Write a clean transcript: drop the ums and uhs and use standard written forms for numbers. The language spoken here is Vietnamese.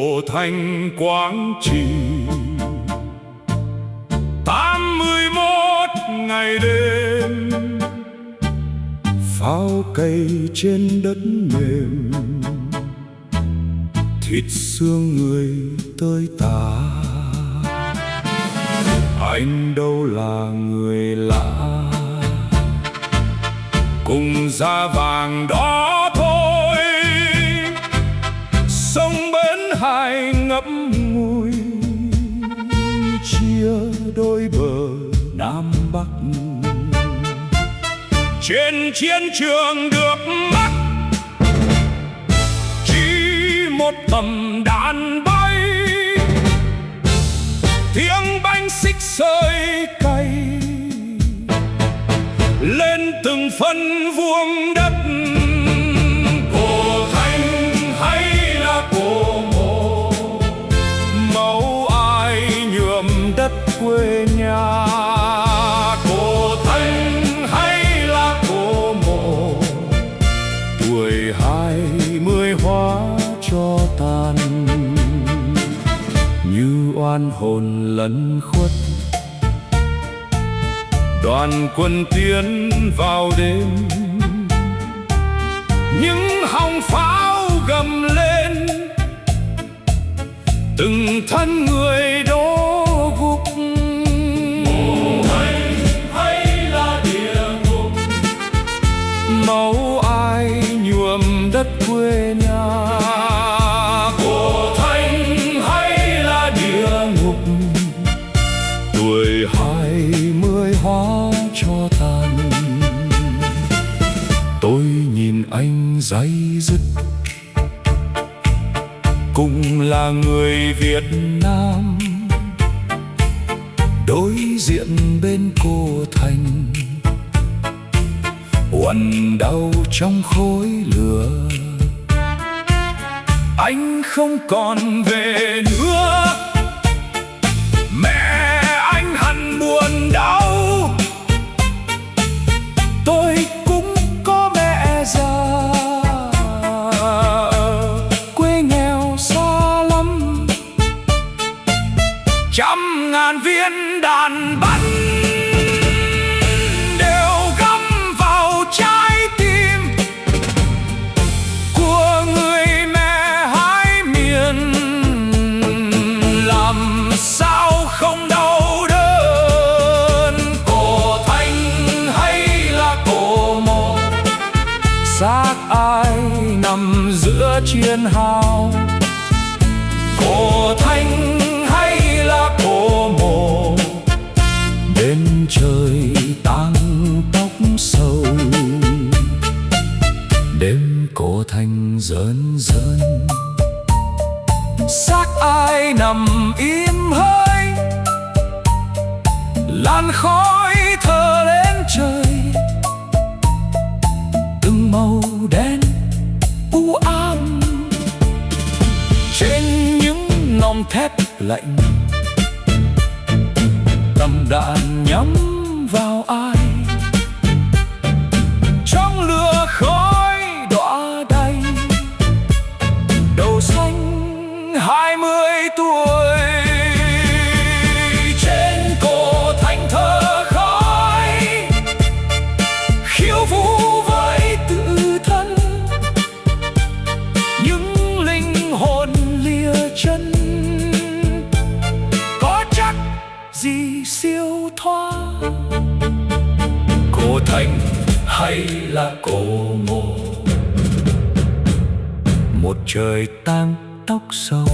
Cổ Thành Quảng Trị 81 ngày đêm, pháo cây trên đất mềm, thịt xương người tơi tả. Anh đâu là người lạ, cùng da vàng đó thôi. Sông bến hải ngậm ngùi, chia đôi bờ Nam Bắc. Trên chiến trường được mắc chỉ một tầm đạn bay, tiếng bánh xích rơi cay lên từng phân vuông đất. Cổ Thành hay là cổ mộ, máu ai nhuộm đất quê nhà. Cổ Thành hay là cổ mộ, tuổi 20 hóa cho tàn. Như oan hồn lẩn khuất, đoàn quân tiến vào đêm. Những hòng pháo gầm lên, từng thân người đổ gục. Cổ Thành hay là địa ngục, máu ai nhuộm đất quê nhà. Cổ Thành hay là địa ngục, tuổi 20 hóa cho tàn. Tôi nhìn anh day dứt, cùng là người Việt Nam, đối diện bên Cổ Thành, uằn đau trong khói lửa. Anh không còn về nữa, mẹ anh hằn buồn đau. Tôi cũng có mẹ già, quê nghèo xa lắm. Trăm ngàn viên đạn bắn đều găm vào trái tim của người mẹ hai miền. Làm sao không đau đớn? Cổ Thành hay là cổ mộ, xác ai nằm giữa chiến hào? Cổ Thành hay là cổ mộ, bên trời tang tóc sầu. Đêm Cổ Thành rơn rơn, xác ai nằm im hơi, làn khói thở lên trời. Từng màu đen u ám trên những nòng thép lạnh, tầm đạn nhắm vào ai. Trong lửa khói đọa đầy, đầu xanh 20 tuổi. Trên Cổ Thành thở khói, khiêu vũ với tự thân. Những linh hồn lìa chân, có chắc gì siêu thoát? Cổ Thành hay là cổ mộ, một trời tang tóc sâu.